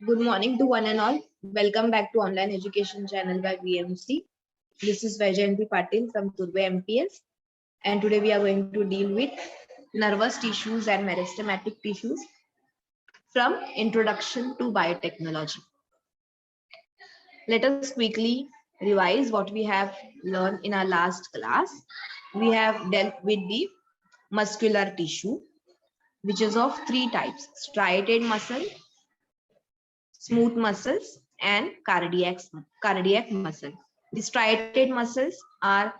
Good morning to one and all. Welcome back to Online Education Channel by VMC. This is Vaijayanti Patil from Turve MPS, and today we are going to deal with nervous tissues and meristematic tissues from Introduction to Biotechnology. Let us quickly revise what we have learned in our last class. We have dealt with the muscular tissue, which is of three types: striated muscle, smooth muscles, and cardiac muscle. The striated muscles are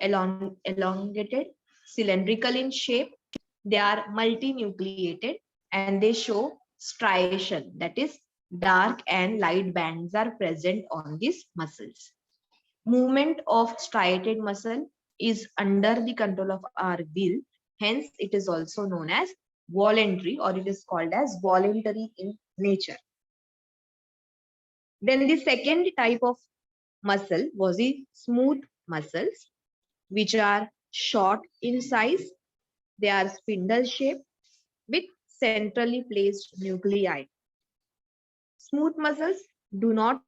elongated, cylindrical in shape. They are multinucleated and they show striation, that is, dark and light bands are present on these muscles. Movement of striated muscle is under the control of our will, hence it is also known as voluntary, or it is called as voluntary in nature. Then the second type of muscle was the smooth muscles, which are short in size. They are spindle shaped with centrally placed nuclei. Smooth muscles do not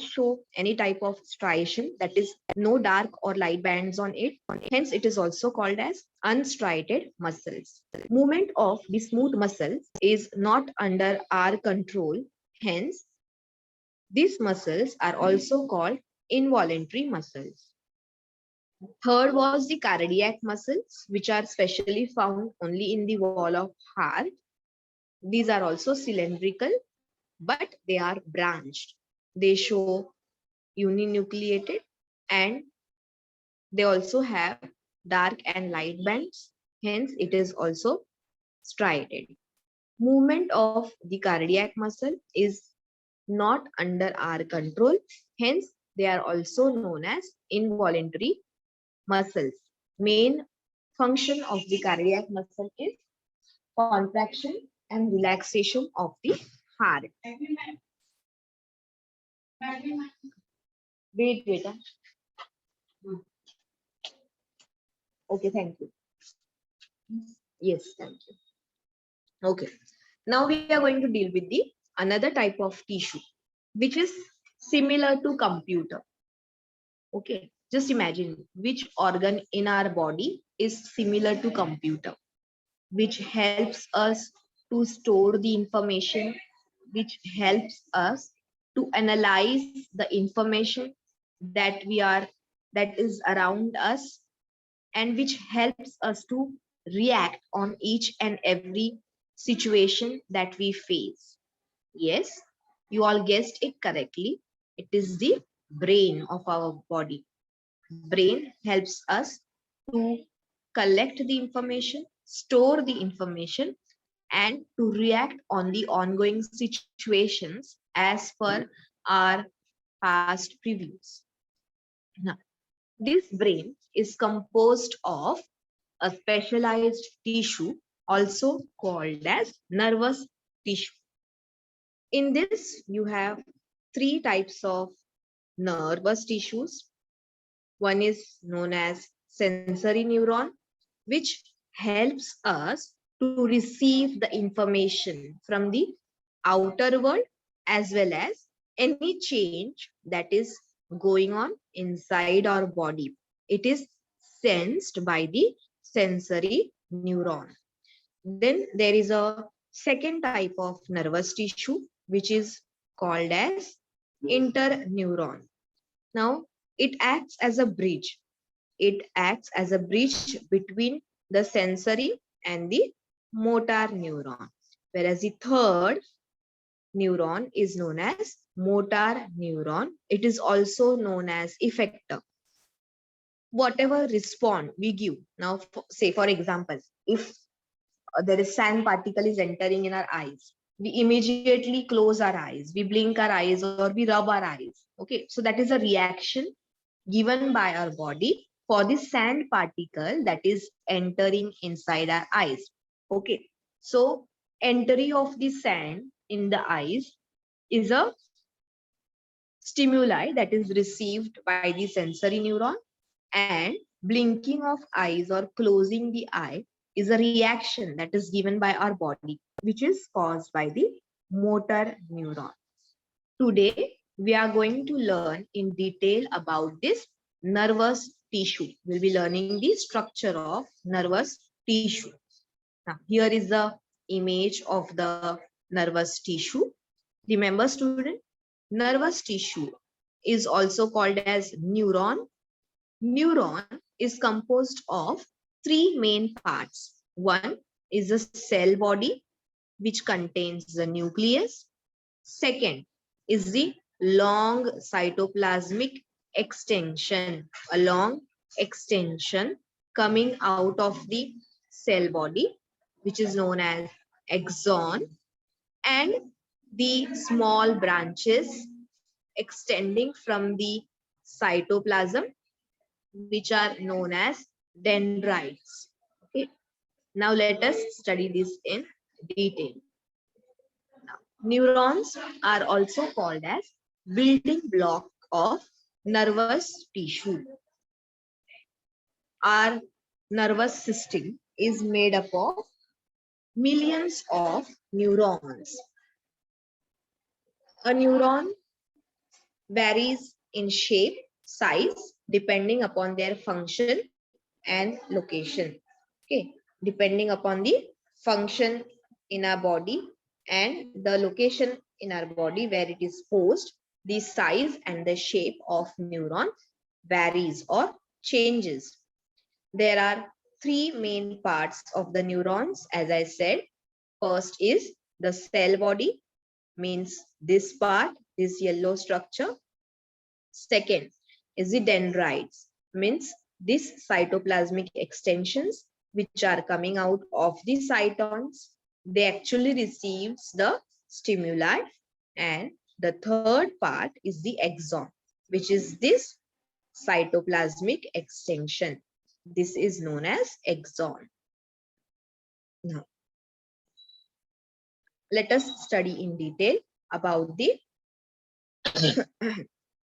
show any type of striation, that is, no dark or light bands on it. Hence, it is also called as unstriated muscles. Movement of the smooth muscles is not under our control. Hence, these muscles are also called involuntary muscles. Third was the cardiac muscles, which are specially found only in the wall of heart. These are also cylindrical, but they are branched. They show uninucleated and they also have dark and light bands. Hence, it is also striated. Movement of the cardiac muscle is not under our control. Hence, they are also known as involuntary muscles. Main function of the cardiac muscle is contraction and relaxation of the heart. Wait, beta. Okay, thank you. Yes, thank you. Okay. Now we are going to deal with the another type of tissue, which is similar to computer. Okay, just imagine which organ in our body is similar to computer, which helps us to store the information, which helps us to analyze the information that is around us, and which helps us to react on each and every situation that we face. Yes, you all guessed it correctly. It is the brain of our body. Brain helps us to collect the information, store the information, and to react on the ongoing situations as per our past previews. Now, this brain is composed of a specialized tissue, also called as nervous tissue. In this, you have three types of nervous tissues. One is known as sensory neuron, which helps us to receive the information from the outer world as well as any change that is going on inside our body. It is sensed by the sensory neuron. Then there is a second type of nervous tissue, which is called as interneuron. Now, it acts as a bridge. It acts as a bridge between the sensory and the motor neuron. Whereas the third neuron is known as motor neuron. It is also known as effector. Whatever response we give, now say for example, if there is sand particle is entering in our eyes, we immediately close our eyes, we blink our eyes, or we rub our eyes. Okay, so that is a reaction given by our body for the sand particle that is entering inside our eyes. Okay, so entry of the sand in the eyes is a stimuli that is received by the sensory neuron, and blinking of eyes or closing the eye is a reaction that is given by our body, which is caused by the motor neuron. Today, we are going to learn in detail about this nervous tissue. We'll be learning the structure of nervous tissue. Now, here is the image of the nervous tissue. Remember, student, nervous tissue is also called as neuron. Neuron is composed of three main parts. One is the cell body, which contains the nucleus. Second is the long cytoplasmic extension, a long extension coming out of the cell body, which is known as axon, and the small branches extending from the cytoplasm, which are known as dendrites. Okay. Now let us study this in detail. Neurons are also called as building block of nervous tissue. Our nervous system is made up of millions of neurons. A neuron varies in shape, size, depending upon their function and location. Okay, depending upon the function in our body and the location in our body where it is posed, the size and the shape of neuron varies or changes. There are three main parts of the neurons, as I said. First is the cell body, means this part, this yellow structure. Second is the dendrites, means these cytoplasmic extensions which are coming out of the cytons. They actually receives the stimuli. And the third part is the axon, which is this cytoplasmic extension. This is known as axon. Now, let us study in detail about the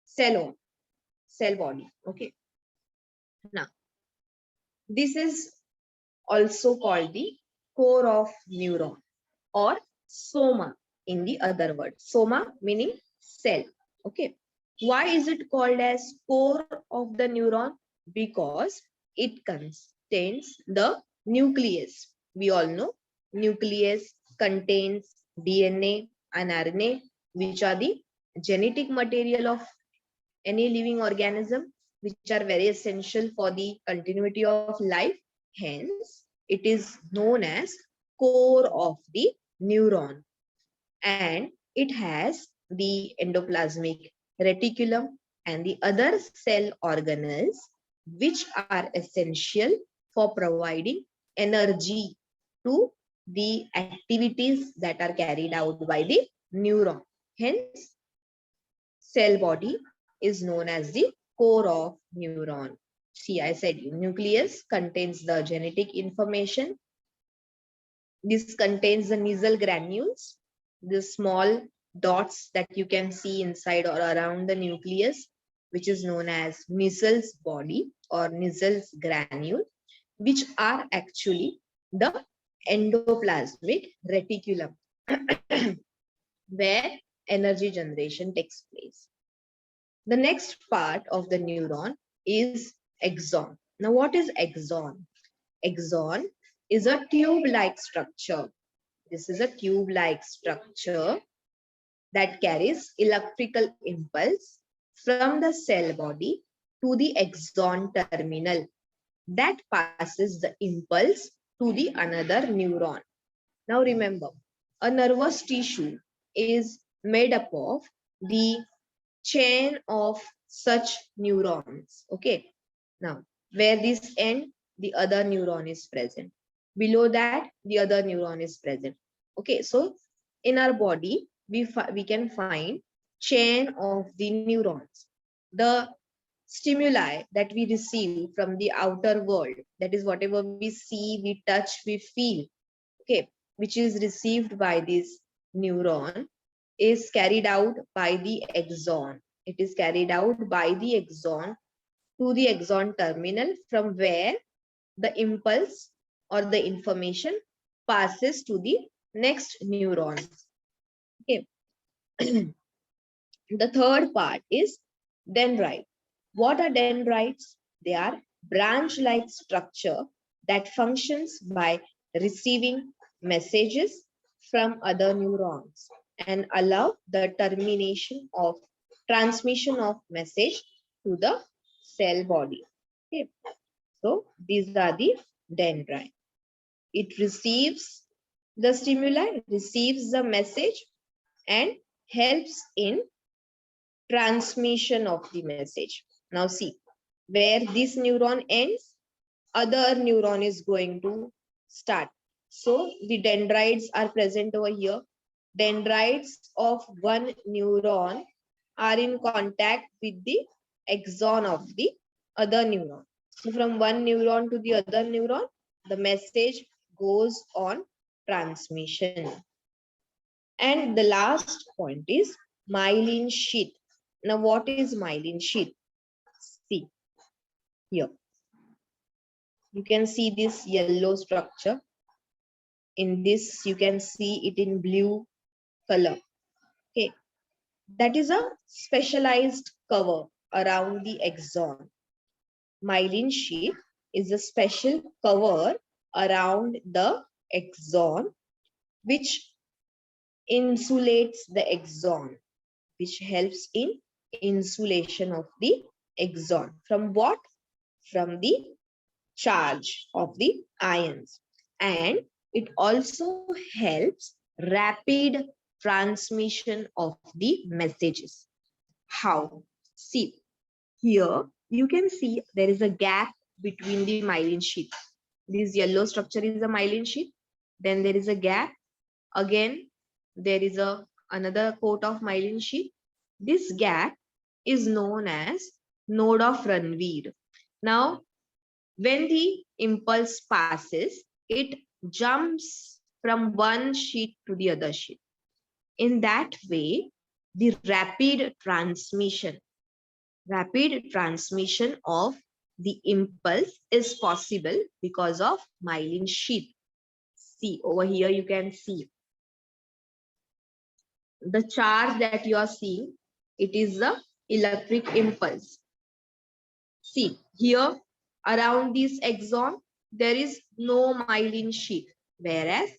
cell body. Okay. Now, this is also called the core of neuron or soma in the other word. Soma meaning cell. Okay. Why is it called as core of the neuron? Because it contains the nucleus. We all know nucleus contains DNA and RNA, which are the genetic material of any living organism, which are very essential for the continuity of life. Hence, it is known as core of the neuron. And it has the endoplasmic reticulum and the other cell organelles, which are essential for providing energy to the activities that are carried out by the neuron. Hence, cell body is known as the core of neuron. See, I said nucleus contains the genetic information. This contains the Nissl granules, the small dots that you can see inside or around the nucleus, which is known as Nissl's body or Nissl's granule, which are actually the endoplasmic reticulum, where energy generation takes place. The next part of the neuron is axon. Now, what is axon? Axon is a tube-like structure. This is a tube-like structure that carries electrical impulse from the cell body to the axon terminal that passes the impulse to the another neuron. Now remember, a nervous tissue is made up of the chain of such neurons. Okay. Now, where this end, the other neuron is present. Below that, the other neuron is present. Okay. So, in our body, we can find chain of the neurons. The stimuli that we receive from the outer world, that is whatever we see, we touch, we feel, okay, which is received by this neuron, is carried out by the axon. It is carried out by the axon to the axon terminal, from where the impulse or the information passes to the next neuron. Okay. The third part is dendrite. What are dendrites? They are branch-like structure that functions by receiving messages from other neurons and allow the termination of transmission of message to the cell body. Okay. So these are the dendrite. It receives the stimuli, receives the message, and helps in transmission of the message. Now see, where this neuron ends, other neuron is going to start. So the dendrites are present over here. Dendrites of one neuron are in contact with the axon of the other neuron. So from one neuron to the other neuron, the message goes on transmission. And the last point is myelin sheath. Now, what is myelin sheath? See here. You can see this yellow structure. In this, you can see it in blue color. Okay, that is a specialized cover around the axon. Myelin sheath is a special cover around the axon which insulates the axon, which helps in insulation of the axon. From what? From the charge of the ions. And it also helps rapid transmission of the messages. How? See, here you can see there is a gap between the myelin sheath. This yellow structure is a myelin sheath. Then there is a gap. Again, there is another coat of myelin sheath. This gap is known as node of Ranvier. Now, when the impulse passes, it jumps from one sheet to the other sheet. In that way, the rapid transmission of the impulse is possible because of myelin sheath. See, over here you can see the charge that you are seeing. It is the electric impulse. See, here around this axon, there is no myelin sheath, whereas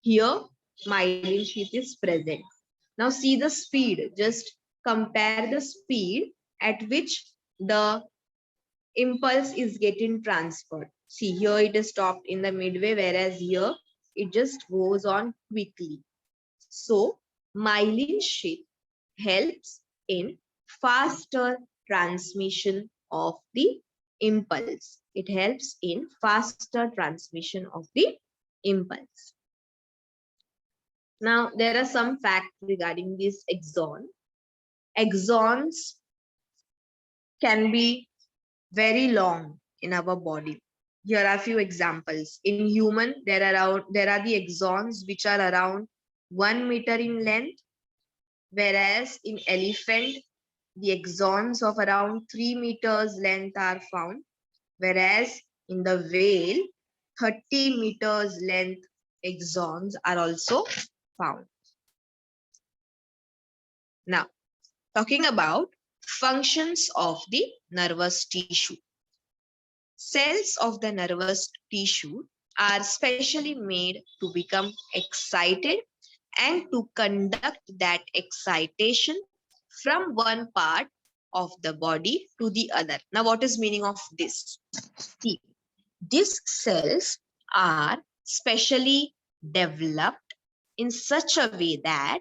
here myelin sheath is present. Now see the speed, just compare the speed at which the impulse is getting transferred. See, here it is stopped in the midway, whereas here it just goes on quickly. So myelin sheath helps in faster transmission of the impulse. It helps in faster transmission of the impulse. Now, there are some facts regarding this axon. Axons can be very long in our body. Here are a few examples. In human, there are the axons which are around 1 meter in length, whereas in elephant, the axons of around 3 meters length are found, whereas in the whale, 30 meters length axons are also found. Now, talking about functions of the nervous tissue. Cells of the nervous tissue are specially made to become excited and to conduct that excitation from one part of the body to the other. Now, what is meaning of this? See, these cells are specially developed in such a way that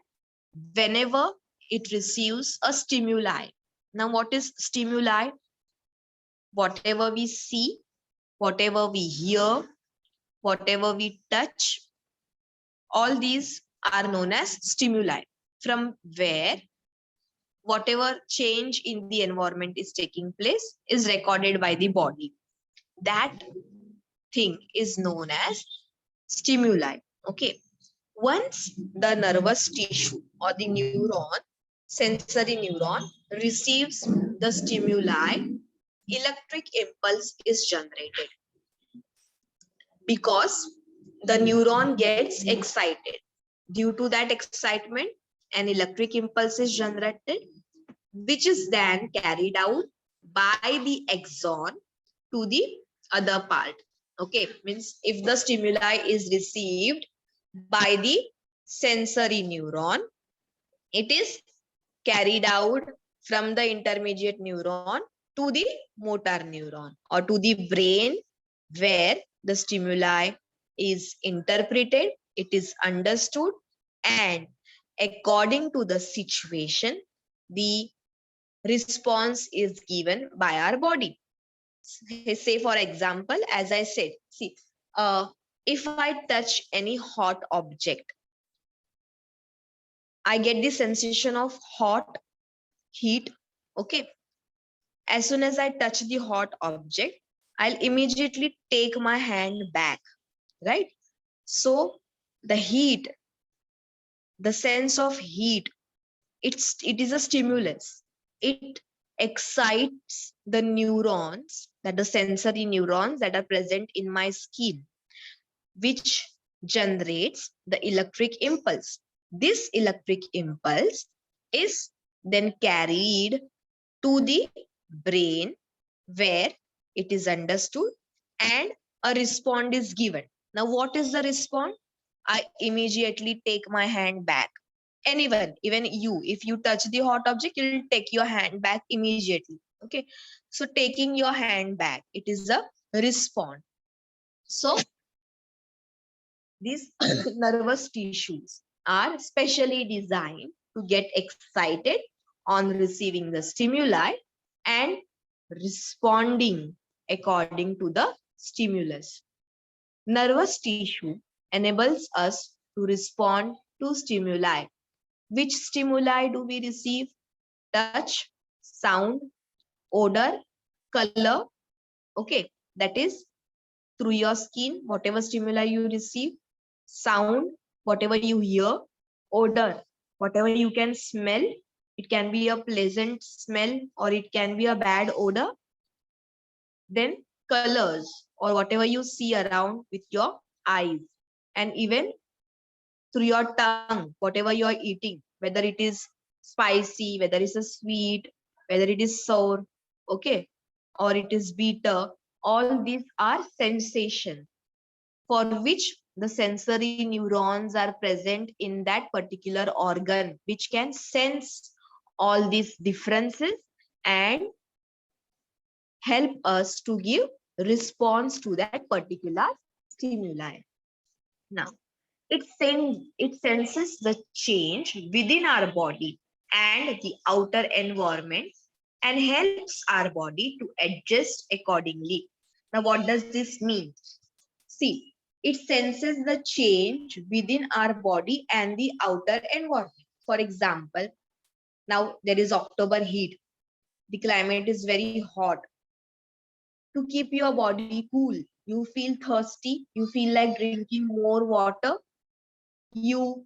whenever it receives a stimuli. Now, what is stimuli? Whatever we see, whatever we hear, whatever we touch, all these are known as stimuli, from where whatever change in the environment is taking place is recorded by the body. That thing is known as stimuli. Okay. Once the nervous tissue or the neuron, sensory neuron, receives the stimuli, electric impulse is generated. because the neuron gets excited. Due to that excitement, an electric impulse is generated, which is then carried out by the axon to the other part. Okay, means if the stimuli is received by the sensory neuron, it is carried out from the intermediate neuron to the motor neuron or to the brain, where the stimuli is interpreted, it is understood, and according to the situation, the response is given by our body. Say for example, as I said, see, if I touch any hot object, I get the sensation of hot, heat. Okay, as soon as I touch the hot object, I'll immediately take my hand back, right? So the heat, the sense of heat, it is a stimulus. It excites the neurons, that the sensory neurons that are present in my skin, which generates the electric impulse. This electric impulse is then carried to the brain, where it is understood and a response is given. Now, what is the response? I immediately take my hand back. Anyone, even you, if you touch the hot object, you'll take your hand back immediately. Okay, so taking your hand back, it is a response. So these nervous tissues are specially designed to get excited on receiving the stimuli and responding according to the stimulus. Nervous tissue enables us to respond to stimuli. Which stimuli do we receive? Touch, sound, odor, color. Okay, that is through your skin, whatever stimuli you receive, sound, whatever you hear, odor, whatever you can smell. It can be a pleasant smell or it can be a bad odor. Then colors, or whatever you see around with your eyes, and even through your tongue, whatever you are eating, whether it is spicy, whether it is sweet, whether it is sour, okay, or it is bitter. All these are sensations for which the sensory neurons are present in that particular organ, which can sense all these differences and help us to give response to that particular stimuli. Now, it senses the change within our body and the outer environment and helps our body to adjust accordingly. Now, what does this mean? See, it senses the change within our body and the outer environment. For example, now there is October heat. The climate is very hot. To keep your body cool, you feel thirsty, you feel like drinking more water, you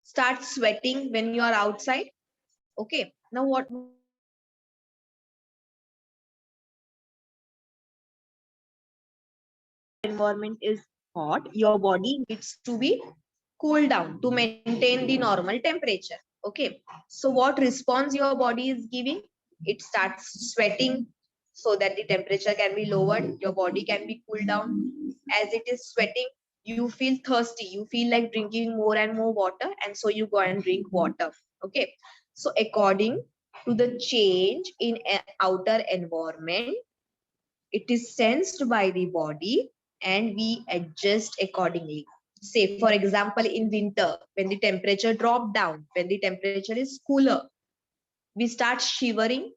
start sweating when you are outside. Okay, now what environment is hot, your body needs to be cooled down to maintain the normal temperature. Okay, so what response your body is giving? It starts sweating so that the temperature can be lowered, your body can be cooled down. As it is sweating, you feel thirsty, you feel like drinking more and more water, and so you go and drink water. Okay, so according to the change in outer environment, it is sensed by the body and we adjust accordingly. Say, for example, in winter, when the temperature drop down, when the temperature is cooler, we start shivering.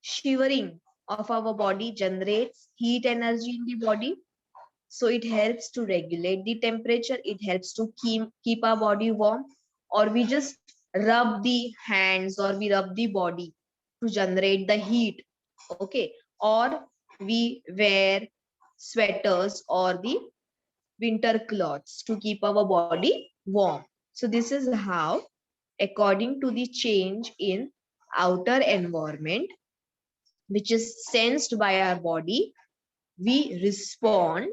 Shivering of our body generates heat energy in the body. So it helps to regulate the temperature. It helps to keep our body warm. Or we just rub the hands or we rub the body to generate the heat. Okay, or we wear sweaters or the winter clothes to keep our body warm. So this is how, according to the change in outer environment, which is sensed by our body, we respond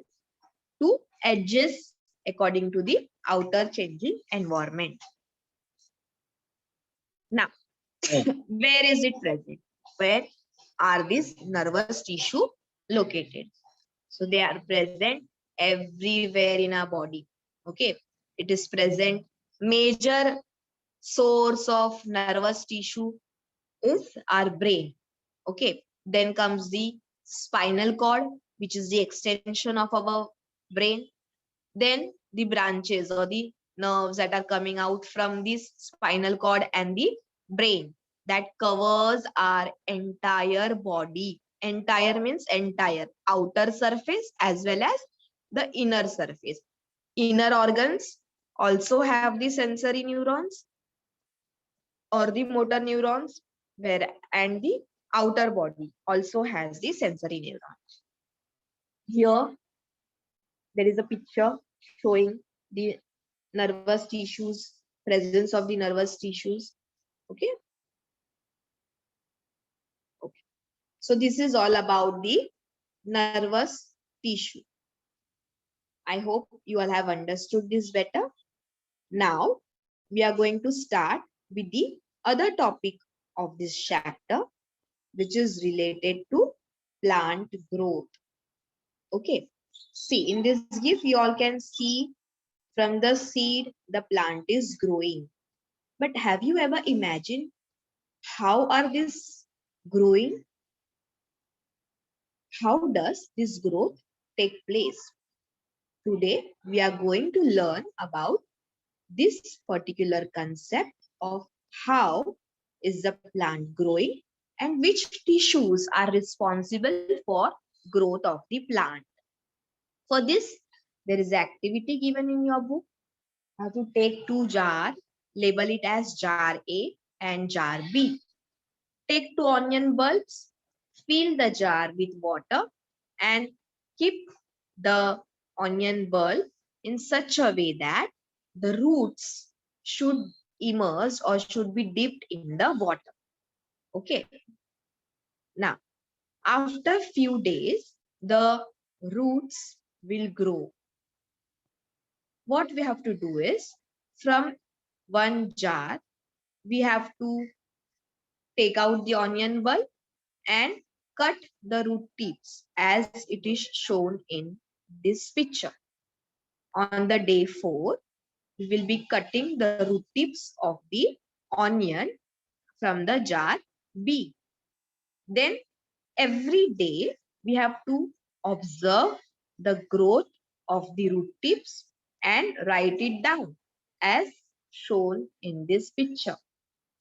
to adjust according to the outer changing environment. Now, where is it present? Where are these nervous tissue located? So they are present everywhere in our body. Okay, it is present. Major source of nervous tissue is our brain. Okay, then comes the spinal cord, which is the extension of our brain. Then the branches or the nerves that are coming out from this spinal cord and the brain that covers our entire body. Entire means entire outer surface as well as the inner surface. Inner organs also have the sensory neurons or the motor neurons, where and the outer body also has the sensory neurons. Here there is a picture showing the nervous tissues, presence of the nervous tissues. Okay. Okay. So this is all about the nervous tissue. I hope you all have understood this better. Now we are going to start with the other topic of this chapter, which is related to plant growth. Okay. See, in this GIF, you all can see from the seed, the plant is growing. But have you ever imagined how are this growing? How does this growth take place? Today, we are going to learn about this particular concept of how is the plant growing and which tissues are responsible for growth of the plant. For this, there is activity given in your book. You have to take two jars, label it as jar A and jar B. Take two onion bulbs, fill the jar with water and keep the onion bulb in such a way that the roots should immerse or should be dipped in the water. Okay. Now, after few days, the roots will grow. What we have to do is, from one jar, we have to take out the onion bulb and cut the root tips as it is shown in this picture. On the day 4, we will be cutting the root tips of the onion from the jar B. Then every day we have to observe the growth of the root tips and write it down as shown in this picture.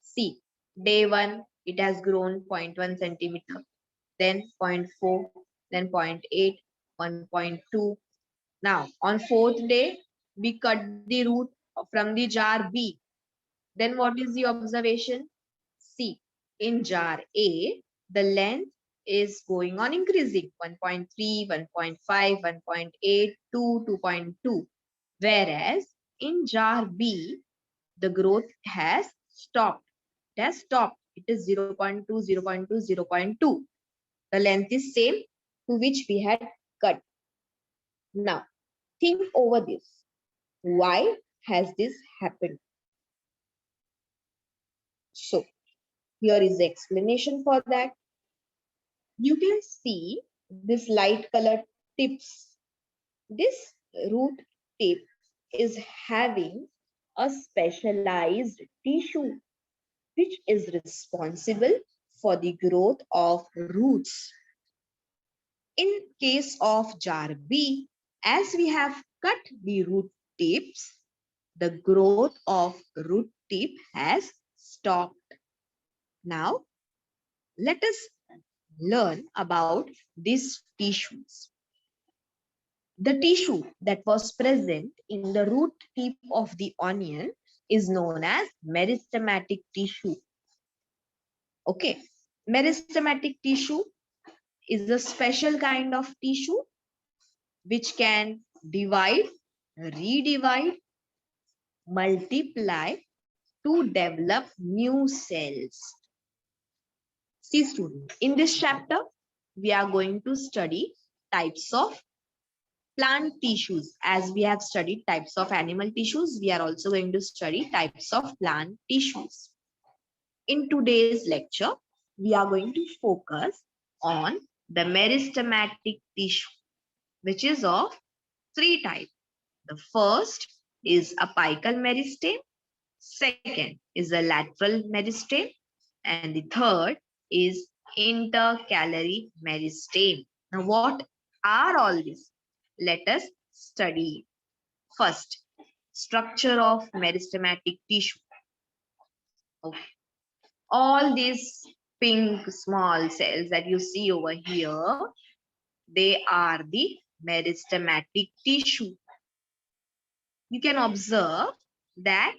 See, day 1, it has grown 0.1 centimeter, then 0.4, then 0.8, 1.2. Now, on 4th day, we cut the root from the jar B. Then what is the observation? See, in jar A, the length is going on increasing, 1.3, 1.5, 1.8, 2, 2.2. Whereas in jar B, the growth has stopped. It has stopped. It is 0.2, 0.2, 0.2. The length is same to which we had cut. Now, think over this. Why has this happened? So, here is the explanation for that. You can see this light colored tips. This root tip is having a specialized tissue which is responsible for the growth of roots. In case of jar B, as we have cut the root tips, the growth of root tip has stopped. Now, let us learn about these tissues. The tissue that was present in the root tip of the onion is known as meristematic tissue. Okay, meristematic tissue is a special kind of tissue which can divide, redivide, multiply to develop new cells. See students, in this chapter, we are going to study types of plant tissues. As we have studied types of animal tissues, we are also going to study types of plant tissues. In today's lecture, we are going to focus on the meristematic tissue, which is of three types. The first is apical meristeme, second is a lateral meristeme, and the third is intercalary meristeme. Now, what are all these? Let us study. First, structure of meristematic tissue. Okay. All these pink small cells that you see over here, they are the meristematic tissue. You can observe that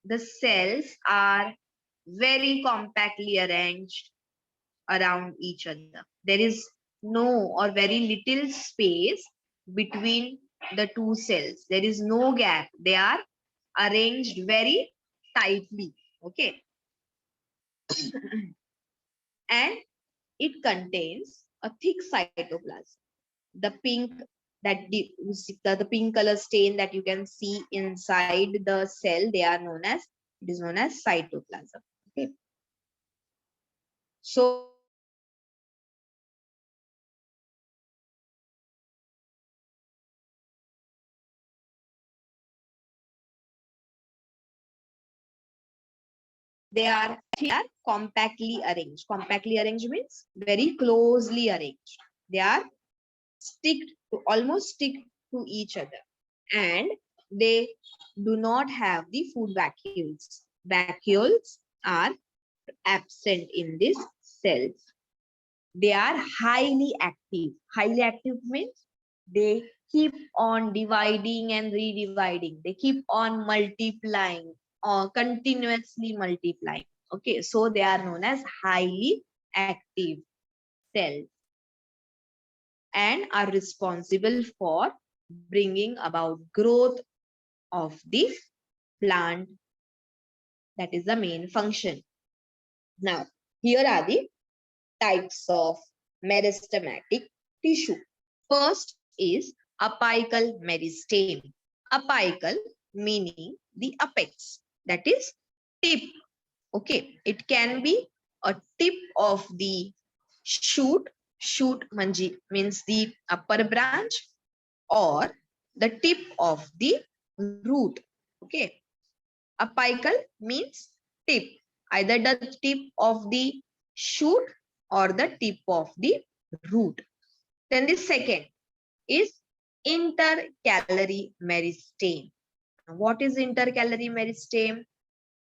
the cells are very compactly arranged around each other. There is no or very little space between the two cells. There is no gap. They are arranged very tightly. Okay. And it contains a thick cytoplasm. The pink the pink color stain that you can see inside the cell, they are known as, it is known as cytoplasm. Okay. So they are compactly arranged. Compactly arranged means very closely arranged. They are almost stick to each other, and they do not have the food vacuoles. Vacuoles are absent in these cells. They are highly active. Highly active means they keep on dividing and redividing. They keep on multiplying or continuously multiplying. Okay, so they are known as highly active cells and are responsible for bringing about growth of the plant. That is the main function. Now, here are the types of meristematic tissue. First is apical meristeme. Apical meaning the apex, that is tip. Okay, it can be a tip of the shoot. Shoot means the upper branch, or the tip of the root. Okay, apical means tip, either the tip of the shoot or the tip of the root. Then the second is intercalary meristeme. What is intercalary meristeme?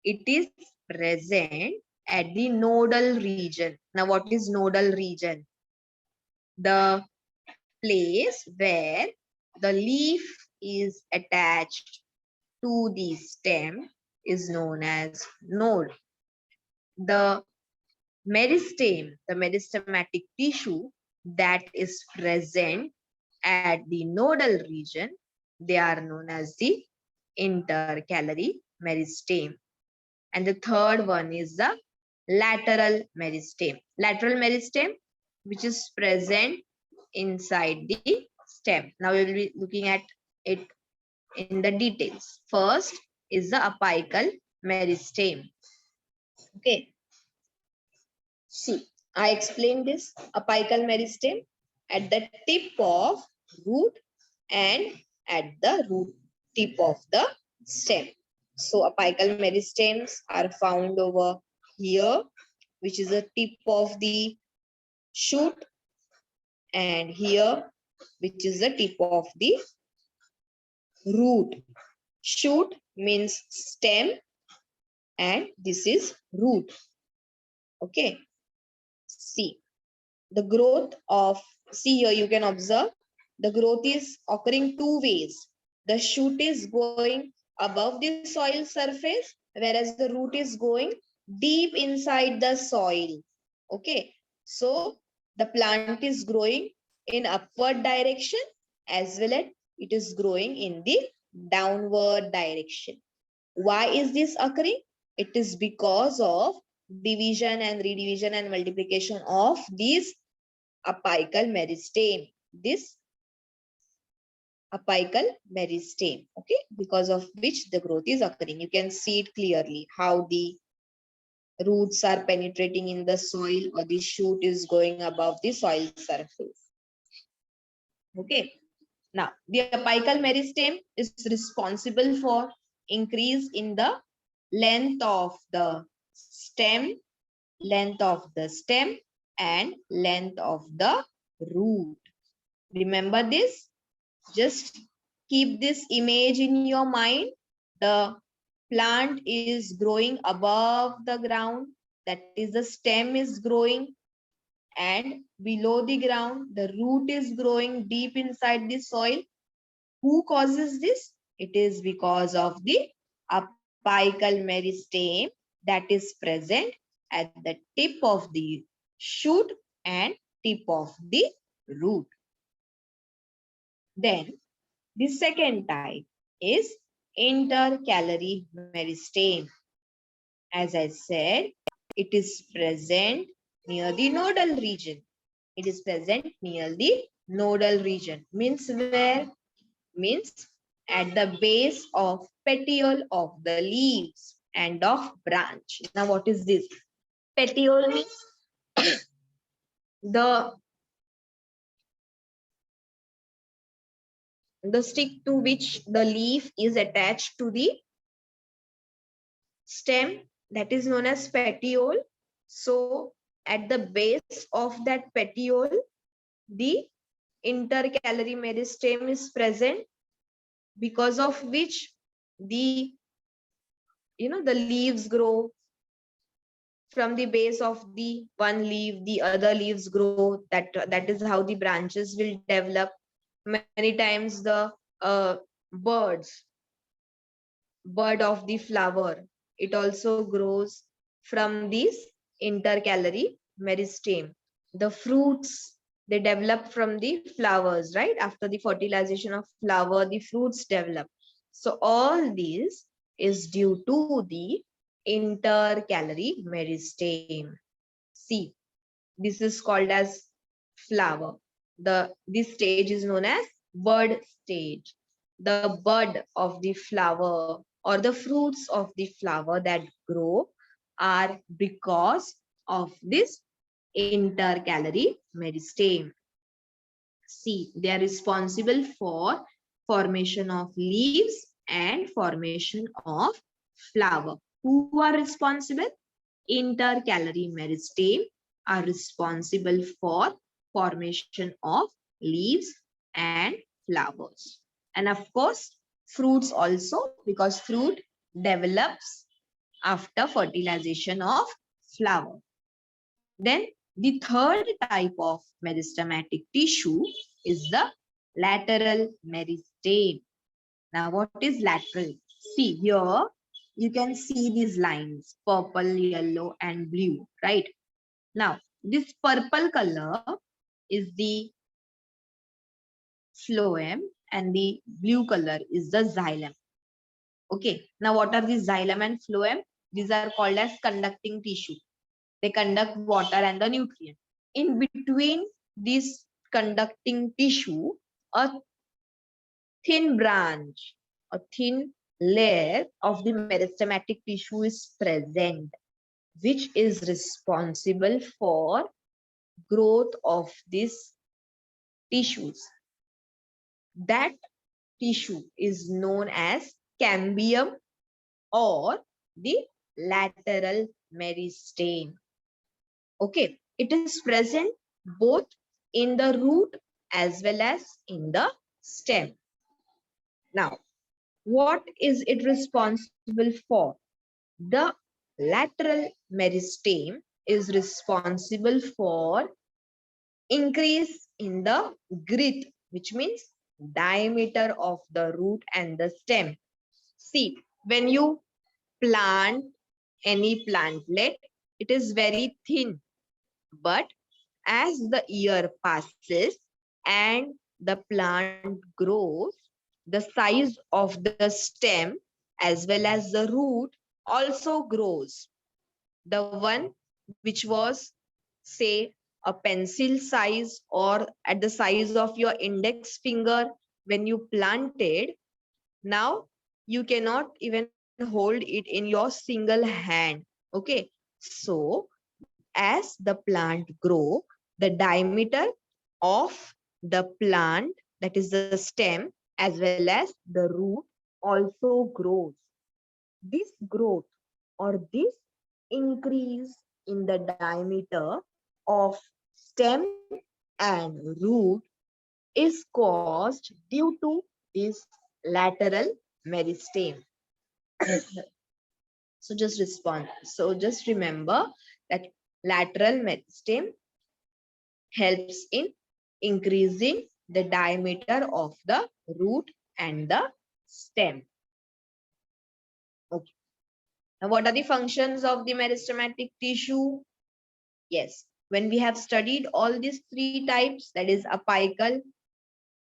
It is present at the nodal region. Now, what is nodal region? The place where the leaf is attached to the stem is known as node. The meristeme, the meristematic tissue that is present at the nodal region, they are known as the intercalary meristeme. And the third one is the lateral meristeme. Lateral meristeme, which is present inside the stem. Now we will be looking at it in the details. First is the apical meristeme. Okay. See, I explained this apical meristeme at the tip of root and at the root tip of the stem. So apical meristems are found over here, which is the tip of the shoot, and here, which is the tip of the root. Shoot means stem and this is root. Okay. See, the growth of, see here you can observe, the growth is occurring two ways. The shoot is going above the soil surface, whereas the root is going deep inside the soil. Okay, so the plant is growing in upward direction as well as it is growing in the downward direction. Why is this occurring? It is because of division and redivision and multiplication of these apical meristeme. this apical meristem, okay, because of which the growth is occurring. You can see it clearly how the roots are penetrating in the soil or the shoot is going above the soil surface. Okay. Now, the apical meristem is responsible for increase in the length of the stem, and length of the root. Remember this? Just keep this image in your mind. The plant is growing above the ground, that is the stem is growing, and below the ground the root is growing deep inside the soil. Who causes this? It is because of the apical meristem that is present at the tip of the shoot and tip of the root. Then the second type is intercalary meristem. As I said, it is present near the nodal region. It is present near the nodal region. Means where? Means at the base of petiole of the leaves and of branch. Now what is this? Petiole means the stick to which the leaf is attached to the stem, that is known as petiole. So at the base of that petiole, the intercalary meristem is present, because of which the the leaves grow from the base of the one leaf, the other leaves grow. That is how the branches will develop. Many times the bird of the flower, it also grows from this intercalary meristem. The fruits, they develop from the flowers, right? After the fertilization of flower, the fruits develop. So all this is due to the intercalary meristem. See, this is called as flower. This stage is known as bud stage. The bud of the flower or the fruits of the flower that grow are because of this intercalary meristem. See, they are responsible for formation of leaves and formation of flower. Who are responsible? Intercalary meristem are responsible for formation of leaves and flowers. And of course, fruits also, because fruit develops after fertilization of flower. Then the third type of meristematic tissue is the lateral meristem. Now, what is lateral? See here, you can see these lines, purple, yellow, and blue, right? Now, this purple color is the phloem and the blue color is the xylem. Okay, now what are the xylem and phloem? These are called as conducting tissue. They conduct water and the nutrient. In between this conducting tissue, a thin branch, a thin layer of the meristematic tissue is present, which is responsible for growth of these tissues. That tissue is known as cambium or the lateral meristem. Okay, it is present both in the root as well as in the stem. Now, what is it responsible for? The lateral meristem is responsible for increase in the girth, which means diameter of the root and the stem. See, when you plant any plantlet, it is very thin, but as the year passes and the plant grows, the size of the stem as well as the root also grows. The one which was, say, a pencil size or at the size of your index finger when you planted. Now you cannot even hold it in your single hand. Okay. So as the plant grow, the diameter of the plant, that is the stem, as well as the root also grows. This growth or this increase in the diameter of stem and root is caused due to this lateral meristem. Just remember that lateral meristem helps in increasing the diameter of the root and the stem. Okay. Now, what are the functions of the meristematic tissue? Yes, when we have studied all these three types, that is apical,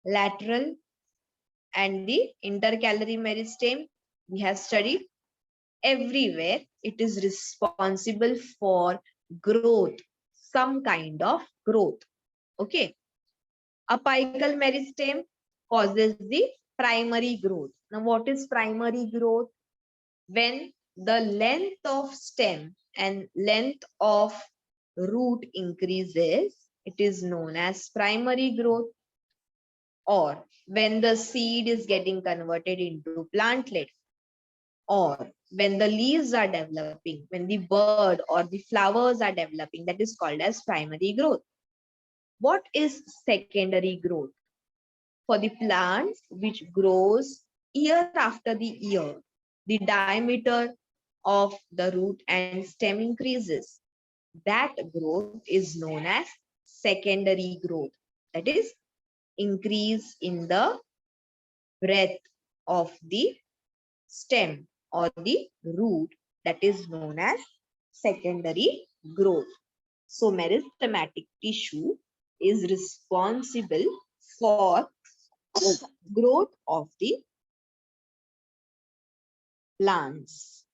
lateral, and the intercalary meristem, we have studied everywhere. It is responsible for growth, some kind of growth. Okay. Apical meristem causes the primary growth. Now, what is primary growth? When the length of stem and length of root increases, it is known as primary growth. Or when the seed is getting converted into plantlet, or when the leaves are developing, when the bud or the flowers are developing, that is called as primary growth. What is secondary growth? For the plants which grows year after the year, the diameter of the root and stem increases. That growth is known as secondary growth. That is increase in the breadth of the stem or the root, that is known as secondary growth. So meristematic tissue is responsible for growth of the plants.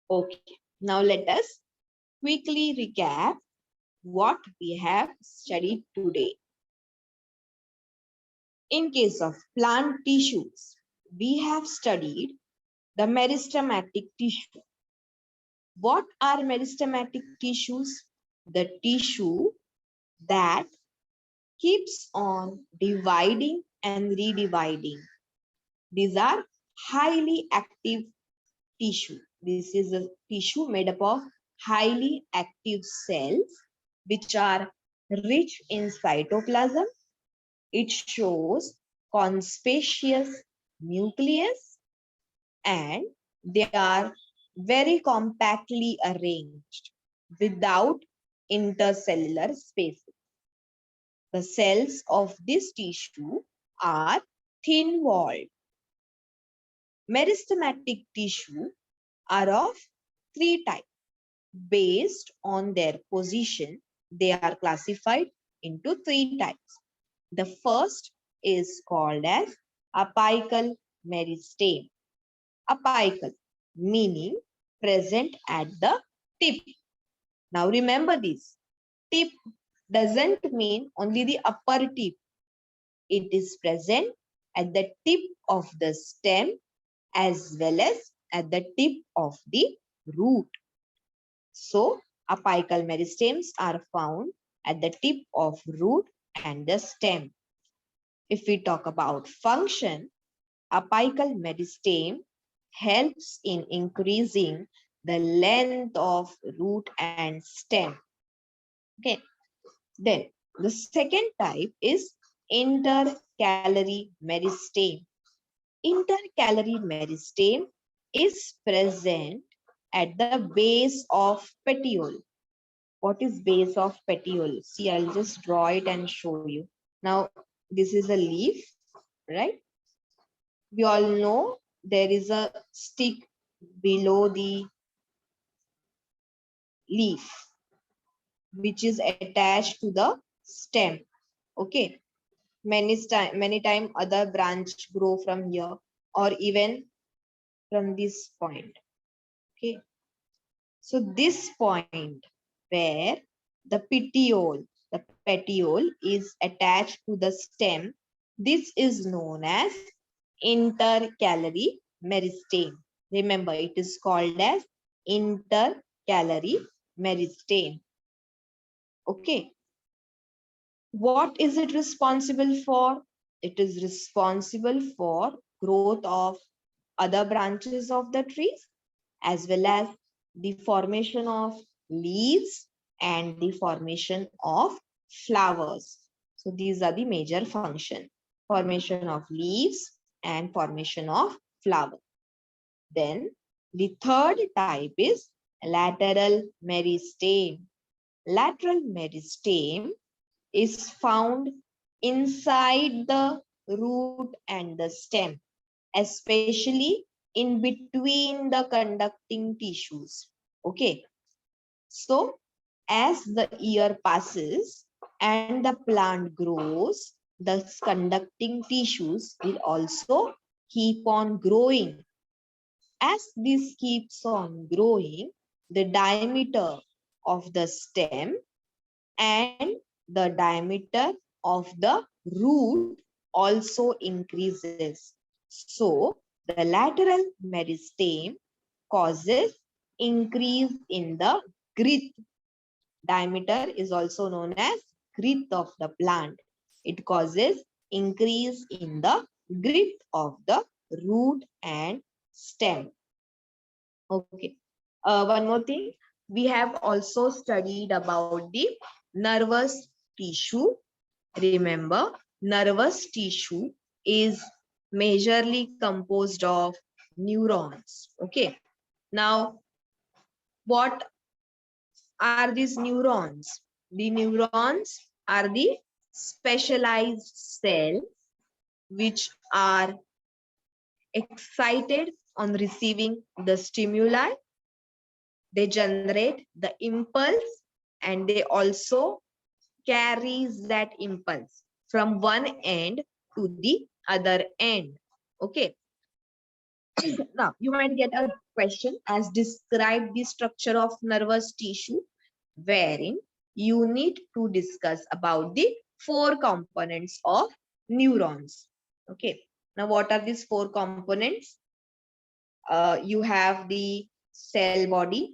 Okay, now let us quickly recap what we have studied today. In case of plant tissues, we have studied the meristematic tissue. What are meristematic tissues? The tissue that keeps on dividing and redividing. These are highly active tissue. This is a tissue made up of highly active cells which are rich in cytoplasm. It shows conspicuous nucleus and they are very compactly arranged without intercellular spaces. The cells of this tissue are thin-walled. Meristematic tissue are of three types. Based on their position, they are classified into three types. The first is called as apical meristem. Apical, meaning present at the tip. Now remember this, tip doesn't mean only the upper tip. It is present at the tip of the stem as well as at the tip of the root. So apical meristems are found at the tip of root and the stem. If we talk about function, apical meristem helps in increasing the length of root and stem. Okay. Then the second type is intercalary meristem. Intercalary meristem is present at the base of petiole. What is base of petiole? See, I'll just draw it and show you. Now, this is a leaf, right? We all know there is a stick below the leaf, which is attached to the stem. Okay. Many time other branch grow from here or even from this point. Okay. So this point where the petiole is attached to the stem, this is known as intercalary meristeme. Remember, it is called as intercalary meristeme. Okay. What is it responsible for? It is responsible for growth of other branches of the trees, as well as the formation of leaves and the formation of flowers. So these are the major function: formation of leaves and formation of flower. Then the third type is lateral meristeme. Lateral meristeme is found inside the root and the stem, especially in between the conducting tissues. Okay. So as the year passes and the plant grows, the conducting tissues will also keep on growing. As this keeps on growing, the diameter of the stem and the diameter of the root also increases. So the lateral meristeme causes increase in the girth. Diameter is also known as girth of the plant. It causes increase in the girth of the root and stem. Okay. One more thing. We have also studied about the nervous tissue. Remember, nervous tissue is majorly composed of neurons. Okay. Now, what are these neurons? The neurons are the specialized cells which are excited on receiving the stimuli. They generate the impulse and they also carries that impulse from one end to the other end. Okay. Now, you might get a question as describe the structure of nervous tissue, wherein you need to discuss about the four components of neurons. Okay. Now, what are these four components? You have the cell body.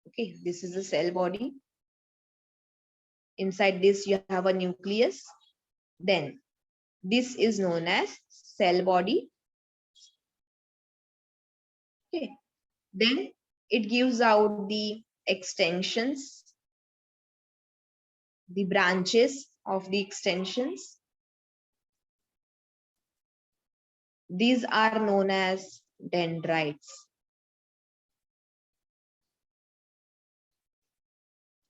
Okay, this is the cell body. Inside this, you have a nucleus. Then, this is known as cell body. Okay. Then, it gives out the extensions, the branches of the extensions. These are known as dendrites.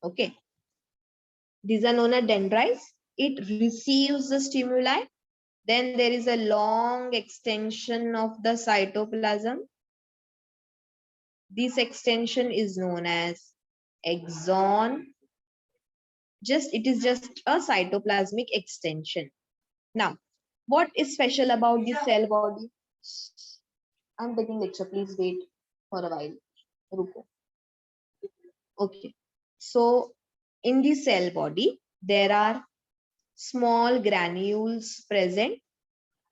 Okay. These are known as dendrites. It receives the stimuli. Then there is a long extension of the cytoplasm. This extension is known as axon. It is just a cytoplasmic extension. Now, what is special about the cell body? I'm taking lecture. Please wait for a while. Ruko. Okay. So, in the cell body, there are small granules present.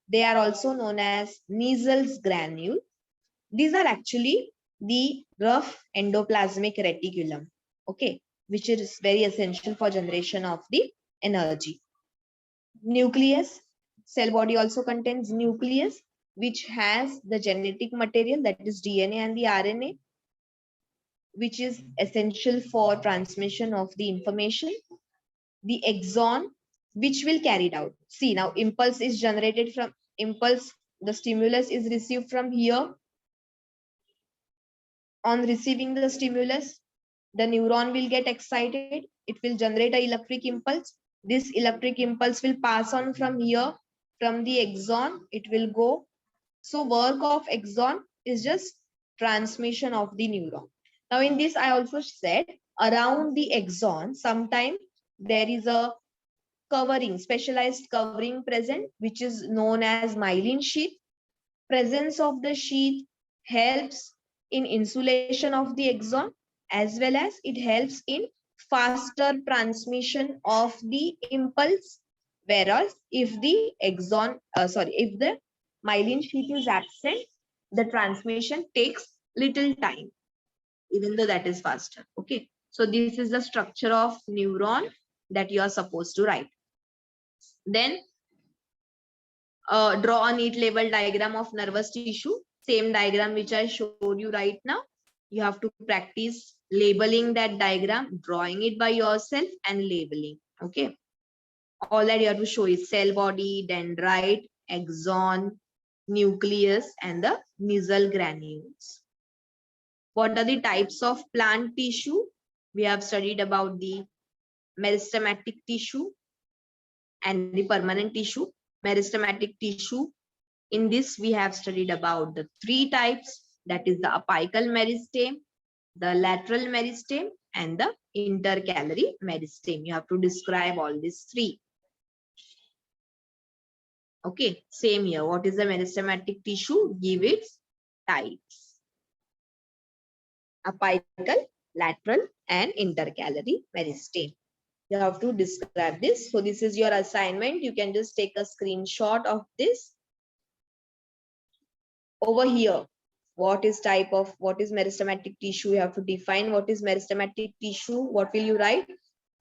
They are also known as measles granule. These are actually the rough endoplasmic reticulum, okay, which is very essential for generation of the energy. Nucleus, cell body also contains nucleus, which has the genetic material, that is DNA and the RNA, which is essential for transmission of the information. The axon, which will carry it out. See, now impulse is generated from impulse. The stimulus is received from here. On receiving the stimulus, the neuron will get excited. It will generate an electric impulse. This electric impulse will pass on from here, from the axon. It will go. So work of axon is just transmission of the neuron. Now in this, I also said around the axon, sometimes there is a covering, specialized covering present, which is known as myelin sheath. Presence of the sheath helps in insulation of the axon, as well as it helps in faster transmission of the impulse. Whereas if the axon, if the myelin sheath is absent, the transmission takes little time, even though that is faster. Okay. So this is the structure of neuron that you are supposed to write. Then draw a neat label diagram of nervous tissue. Same diagram which I showed you right now. You have to practice labeling that diagram, drawing it by yourself and labeling. Okay. All that you have to show is cell body, dendrite, axon, nucleus, and the mesial granules. What are the types of plant tissue? We have studied about the meristematic tissue and the permanent tissue. Meristematic tissue, in this we have studied about the three types, that is the apical meristeme, the lateral meristeme, and the intercalary meristeme. You have to describe all these three. Okay, same here. What is the meristematic tissue? Give its types: apical, lateral, and intercalary meristeme. You have to describe this. So this is your assignment. You can just take a screenshot of this. Over here, what is meristematic tissue? You have to define what is meristematic tissue. What will you write?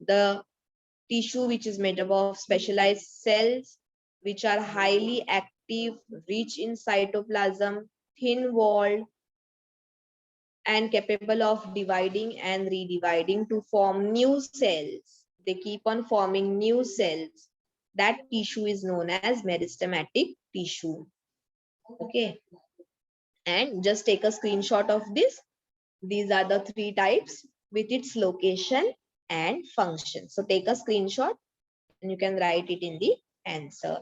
The tissue which is made up of specialized cells which are highly active, rich in cytoplasm, thin walled, and capable of dividing and redividing to form new cells. They keep on forming new cells. That tissue is known as meristematic tissue. Okay. And just take a screenshot of this. These are the three types with its location and function. So take a screenshot and you can write it in the answer.